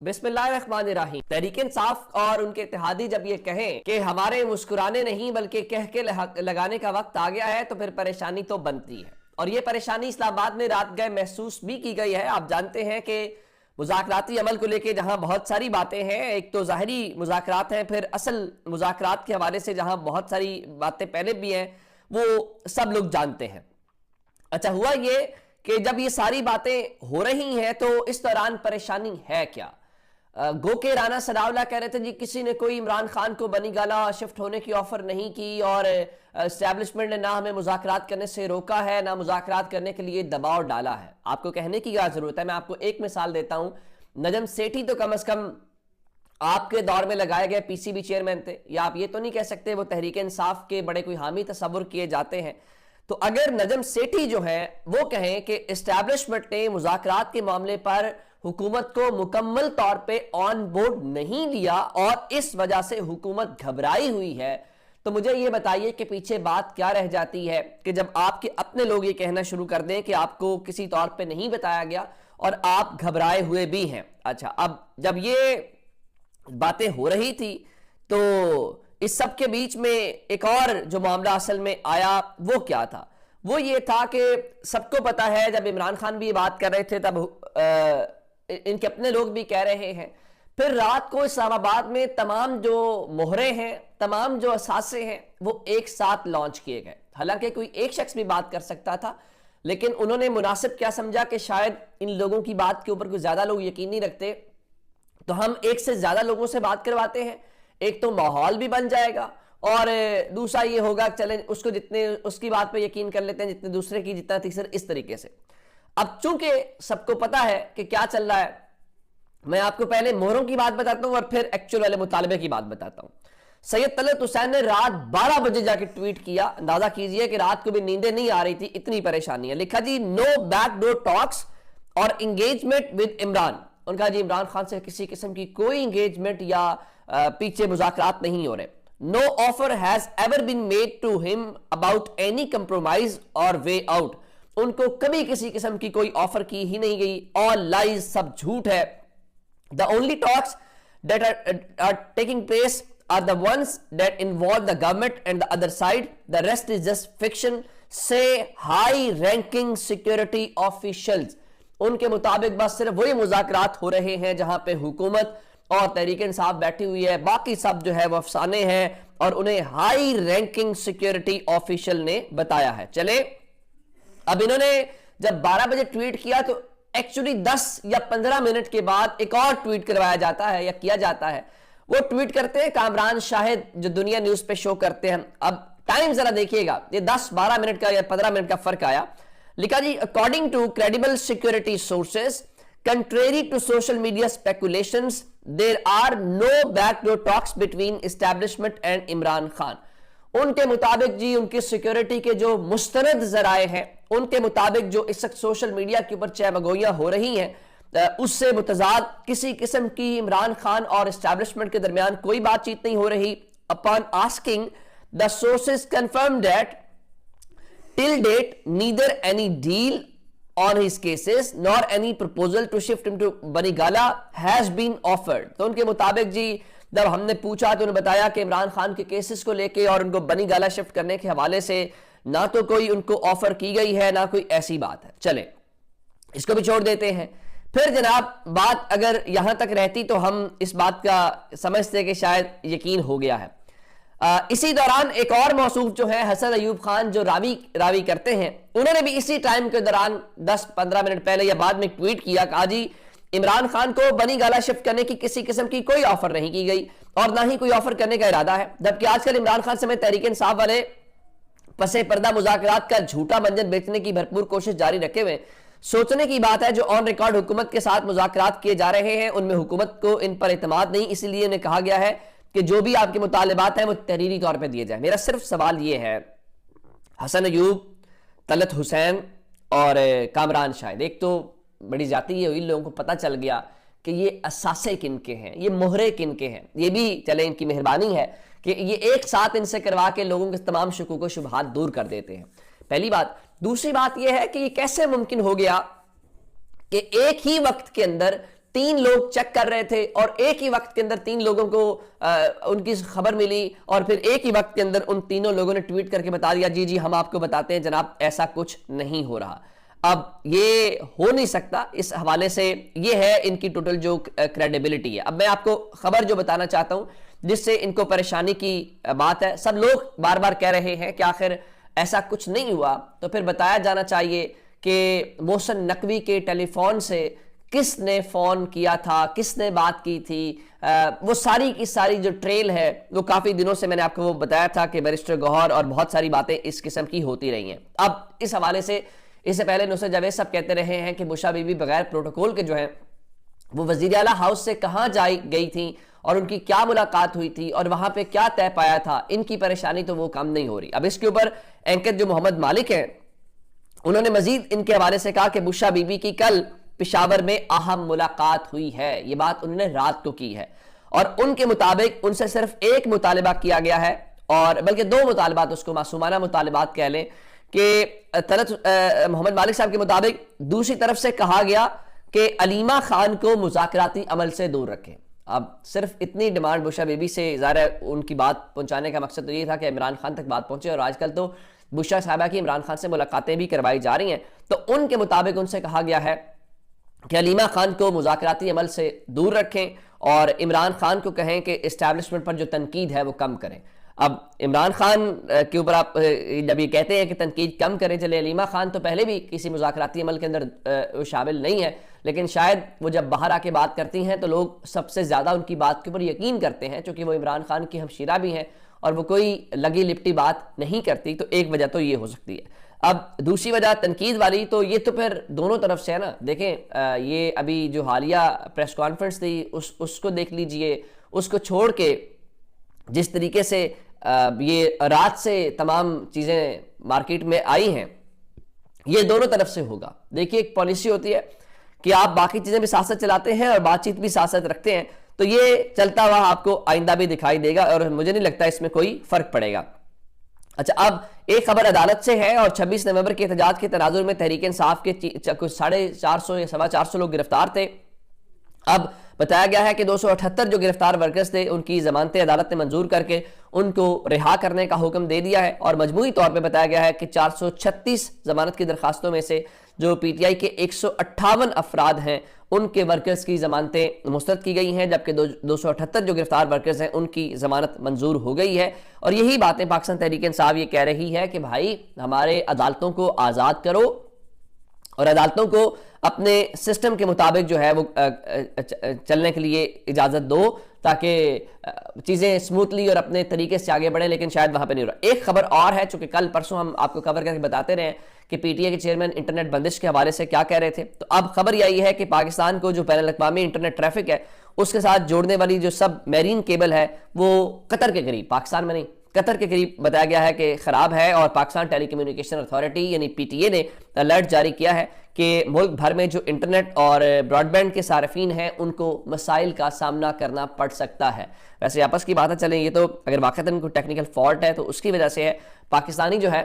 बिस्मिल्लाहिर्रहमानिर्रहीम। तहरीक इंसाफ और उनके इत्तेहादी जब ये कहें कि हमारे मुस्कुराने नहीं बल्कि कह के लगाने का वक्त आ गया है तो फिर परेशानी तो बनती है। और ये परेशानी इस्लामाबाद में रात गए महसूस भी की गई है। आप जानते हैं कि मुज़ाकराती अमल को लेकर जहां बहुत सारी बातें हैं, एक तो ज़ाहिरी मुज़ाकरात हैं, फिर असल मुज़ाकरात के हवाले से जहां बहुत सारी बातें पहले भी हैं, वो सब लोग जानते हैं। अच्छा, हुआ ये कि जब ये सारी बातें हो रही हैं तो इस दौरान परेशानी है क्या? गो के राना सनाउल्लाह कह रहे थे जी किसी ने कोई इमरान खान को बनी गाला शिफ्ट होने की ऑफर नहीं की और एस्टैब्लिशमेंट ने ना हमें मुज़ाकरात करने से रोका है ना मुज़ाकरात करने के लिए दबाव डाला है। आपको कहने की क्या जरूरत है, मैं आपको एक मिसाल देता हूं। नजम सेठी तो कम से कम आपके दौर में लगाए गए पीसीबी चेयरमैन थे, या आप ये तो नहीं कह सकते वो तहरीक इंसाफ के बड़े कोई हामी तस्वुर किए जाते हैं। तो अगर नजम सेठी जो है वो कहें कि एस्टैब्लिशमेंट ने मुज़ाकरात के मामले पर हुकूमत को मुकम्मल तौर पे ऑन बोर्ड नहीं लिया और इस वजह से हुकूमत घबराई हुई है, तो मुझे ये बताइए कि पीछे बात क्या रह जाती है कि जब आपके अपने लोग ये कहना शुरू कर दें कि आपको किसी तौर पे नहीं बताया गया और आप घबराए हुए भी हैं। अच्छा, अब जब ये बातें हो रही थी तो इस सब के बीच में एक और जो मामला असल में आया वो क्या था? वो ये था कि सबको पता है जब इमरान खान भी ये बात कर रहे थे तब इनके अपने लोग भी कह रहे हैं, फिर रात को इस्लामाबाद में तमाम जो मोहरे हैं, तमाम जो असासे हैं, वो एक साथ लॉन्च किए गए। हालांकि कोई एक शख्स भी बात कर सकता था, लेकिन उन्होंने मुनासिब क्या समझा कि शायद इन लोगों की बात के ऊपर कुछ ज्यादा लोग यकीन नहीं रखते, तो हम एक से ज्यादा लोगों से बात करवाते हैं। एक तो माहौल भी बन जाएगा और दूसरा ये होगा चले उसको जितने उसकी बात पे यकीन कर लेते हैं जितने दूसरे की, जितना तीसरे, इस तरीके से। अब चूंकि सबको पता है कि क्या चल रहा है, मैं आपको पहले मोहरों की बात बताता हूं और फिर एक्चुअल वाले मुतालबे की बात बताता हूं। सैयद तलत हुसैन ने रात 12 बजे जाके ट्वीट किया। अंदाजा कीजिए कि रात को भी नींदें नहीं आ रही थी, इतनी परेशानी है। लिखा जी, नो बैकडोर टॉक्स और एंगेजमेंट विद इमरान। उनका जी इमरान खान से किसी किस्म की कोई एंगेजमेंट या पीछे मुज़ाकरात नहीं हो रहे। No offer has ever been made to him about any compromise और वे आउट। उनको कभी किसी किस्म की कोई ऑफर की ही नहीं गई। ऑल लाइज, सब झूठ है। The only talks that are taking place are the ones that involve the government and the other side, the rest is just fiction, say high ranking security officials. उनके मुताबिक बस सिर्फ वही मुज़ाकरात हो रहे हैं जहां पे हुकूमत और तहरीक इंसाफ बैठी हुई है, बाकी सब जो है वो अफसाने हैं और उन्हें हाई रैंकिंग सिक्योरिटी ऑफिशियल ने बताया है। चले, अब इन्होंने जब 12 बजे ट्वीट किया तो एक्चुअली 10 या 15 मिनट के बाद एक और ट्वीट करवाया जाता है या किया जाता है। वो ट्वीट करते हैं कामरान शाहिद, जो दुनिया न्यूज पे शो करते हैं। अब टाइम जरा देखिएगा, ये 10-12 मिनट का या 15 मिनट का फर्क आया। लिखा जी, according to credible security sources contrary to social media speculations there are no backdoor talks between establishment and Imran Khan. उनके मुताबिक जी उनकी सिक्योरिटी के जो मुस्तनद जराए हैं, उनके मुताबिक जो इस वक्त सोशल मीडिया के ऊपर चहमगोइयां हो रही हैं उससे मुतजाद किसी किस्म की इमरान खान और एस्टैब्लिशमेंट के दरमियान कोई बातचीत नहीं हो रही। Upon asking the sources confirm that till date neither any deal on his cases nor any proposal to shift him to Banigala has been offered। तो उनके मुताबिक जी जब हमने पूछा तो उन्होंने बताया कि इमरान खान के केसेस को लेके और उनको बनीगाला शिफ्ट करने के हवाले से ना तो कोई उनको ऑफर की गई है ना कोई ऐसी बात है। चले, इसको भी छोड़ देते हैं। फिर जनाब बात अगर यहां तक रहती तो हम इस बात का समझते कि शायद यकीन हो गया है। इसी दौरान एक और मौसूफ जो है हसन अयूब खान, जो रावी करते हैं, उन्होंने भी इसी टाइम के दौरान 10-15 मिनट पहले या बाद में ट्वीट किया, कहा जी इमरान खान को बनी गाला शिफ्ट करने की किसी किस्म की कोई ऑफर नहीं की गई और ना ही कोई ऑफर करने का इरादा है। जबकि आजकल इमरान खान समेत तहरीक इंसाफ वाले पसे पर्दा मुज़ाकरात का झूठा मंजर बेचने की भरपूर कोशिश जारी रखे हुए। सोचने की बात है जो ऑन रिकॉर्ड हुकूमत के साथ मुज़ाकरात किए जा रहे हैं उनमें हुकूमत को इन पर एतमाद नहीं, इसलिए उन्हें कहा गया है कि जो भी आपके मुतालिबात हैं वो तहरीरी तौर पे दिए जाए। मेरा सिर्फ सवाल ये है, हसन अयूब, तलत हुसैन और कामरान शाहिद, एक तो बड़ी जाती है, इन लोगों को पता चल गया कि ये असासे किनके हैं, ये मोहरे किनके हैं। ये भी चले इनकी मेहरबानी है कि ये एक साथ इनसे करवा के लोगों के तमाम शकूक व शुबहात दूर कर देते हैं, पहली बात। दूसरी बात यह है कि ये कैसे मुमकिन हो गया कि एक ही वक्त के अंदर 3 लोग चेक कर रहे थे और एक ही वक्त के अंदर 3 लोगों को उनकी खबर मिली और फिर एक ही वक्त के अंदर उन तीनों लोगों ने ट्वीट करके बता दिया, जी जी हम आपको बताते हैं जनाब ऐसा कुछ नहीं हो रहा। अब ये हो नहीं सकता। इस हवाले से ये है इनकी टोटल जो क्रेडिबिलिटी है। अब मैं आपको खबर जो बताना चाहता हूं जिससे इनको परेशानी की बात है, सब लोग बार बार कह रहे हैं कि आखिर ऐसा कुछ नहीं हुआ, तो फिर बताया जाना चाहिए कि मोहसिन नकवी के टेलीफोन से किसने फोन किया था, किसने बात की थी, वो सारी की सारी जो ट्रेल है वो काफी दिनों से मैंने आपको वो बताया था कि बैरिस्टर गौहर और बहुत सारी बातें इस किस्म की होती रही हैं। अब इस हवाले से इससे पहले नुसरत जावेद साहब कहते रहे हैं कि बुशरा बीबी बगैर प्रोटोकॉल के जो है वो वजीर आला हाउस से कहां जाई गई थी और उनकी क्या मुलाकात हुई थी और वहां पे क्या तय पाया था, इनकी परेशानी तो वो कम नहीं हो रही। अब इसके ऊपर एंकर जो मोहम्मद मालिक हैं उन्होंने मजीद इनके हवाले से कहा कि बुशरा बीबी की कल पेशावर में अहम मुलाकात हुई है। ये बात उन्होंने रात को की है और उनके मुताबिक उनसे सिर्फ एक मुतालिबा किया गया है, और बल्कि 2 मुतालिबात, उसको मासूमाना मुतालिबात कह लें कि मोहम्मद मालिक साहब के मुताबिक दूसरी तरफ से कहा गया कि अलीमा खान को मुज़ाकराती अमल से दूर रखें। अब सिर्फ इतनी डिमांड बुशरा बीबी से, ज़ाहिर है उनकी बात पहुंचाने का मकसद तो ये था कि इमरान खान तक बात पहुंचे, और आजकल तो बुशरा साहबा की इमरान खान से मुलाकातें भी करवाई जा रही हैं। तो उनके मुताबिक उनसे कहा गया है कि अलीमा खान को मुज़ाकराती अमल से दूर रखें और इमरान खान को कहें कि इस्टेब्लिशमेंट पर जो तनकीद है वो कम करें। अब इमरान खान के ऊपर आप जब ये कहते हैं कि तनकीद कम करें, चले अलीमा खान तो पहले भी किसी मुज़ाकराती अमल के अंदर शामिल नहीं है, लेकिन शायद वो जब बाहर आके बात करती हैं तो लोग सबसे ज़्यादा उनकी बात के ऊपर यकीन करते हैं, क्योंकि वो इमरान खान की हमशीरा भी हैं और वो कोई लगी लिपटी बात नहीं करती। तो एक वजह तो ये हो सकती है। अब दूसरी वजह तनकीद वाली, तो ये तो फिर दोनों तरफ से है ना। देखें ये अभी जो हालिया प्रेस कॉन्फ्रेंस थी उसको देख लीजिए, उसको छोड़ के जिस तरीके से ये रात से तमाम चीज़ें मार्केट में आई हैं, ये दोनों तरफ से होगा। देखिए एक पॉलिसी होती है कि आप बाकी चीज़ें भी साथ साथ चलाते हैं और बातचीत भी साथ साथ रखते हैं, तो ये चलता हुआ आपको आइंदा भी दिखाई देगा और मुझे नहीं लगता इसमें कोई फर्क पड़ेगा। अच्छा, अब एक खबर अदालत से है और 26 नवंबर के एहतजाज के तनाजुर में तहरीक इंसाफ के कुछ 450 या 425 लोग गिरफ्तार थे। अब बताया गया है कि 278 जो गिरफ्तार वर्कर्स थे उनकी जमानतें अदालत ने मंजूर करके उनको रिहा करने का हुक्म दे दिया है, और मजमूई तौर पे बताया गया है कि 436 जमानत की दरखास्तों में से जो पीटीआई के 158 अफराद हैं उनके वर्कर्स की जमानतें मुस्तरद की गई हैं, जबकि 278 जो गिरफ्तार वर्कर्स हैं उनकी जमानत मंजूर हो गई है। और यही बातें पाकिस्तान तहरीक इंसाफ ये कह रही है कि भाई हमारे अदालतों को आज़ाद करो और अदालतों को अपने सिस्टम के मुताबिक जो है वो चलने के लिए इजाज़त दो, ताकि चीज़ें स्मूथली और अपने तरीके से आगे बढ़ें, लेकिन शायद वहाँ पे नहीं हो रहा। एक खबर और है, चूँकि कल परसों हम आपको कवर करके बताते रहे कि पीटीए के चेयरमैन इंटरनेट बंदिश के हवाले से क्या कह रहे थे। तो अब खबर यही है कि पाकिस्तान को जो बैनुल अक़वामी इंटरनेट ट्रैफिक है उसके साथ जोड़ने वाली जो सब मैरीन केबल है वो कतर के करीब, पाकिस्तान में नहीं कतर के करीब बताया गया है कि खराब है, और पाकिस्तान टेलीकम्युनिकेशन अथॉरिटी यानी पीटीए ने अलर्ट जारी किया है कि मुल्क भर में जो इंटरनेट और ब्रॉडबैंड के सार्फिन हैं उनको मसाइल का सामना करना पड़ सकता है। वैसे आपस की बातें चलें, ये तो अगर वाक़तन कोई टेक्निकल फॉल्ट है तो उसकी वजह से है। पाकिस्तानी जो है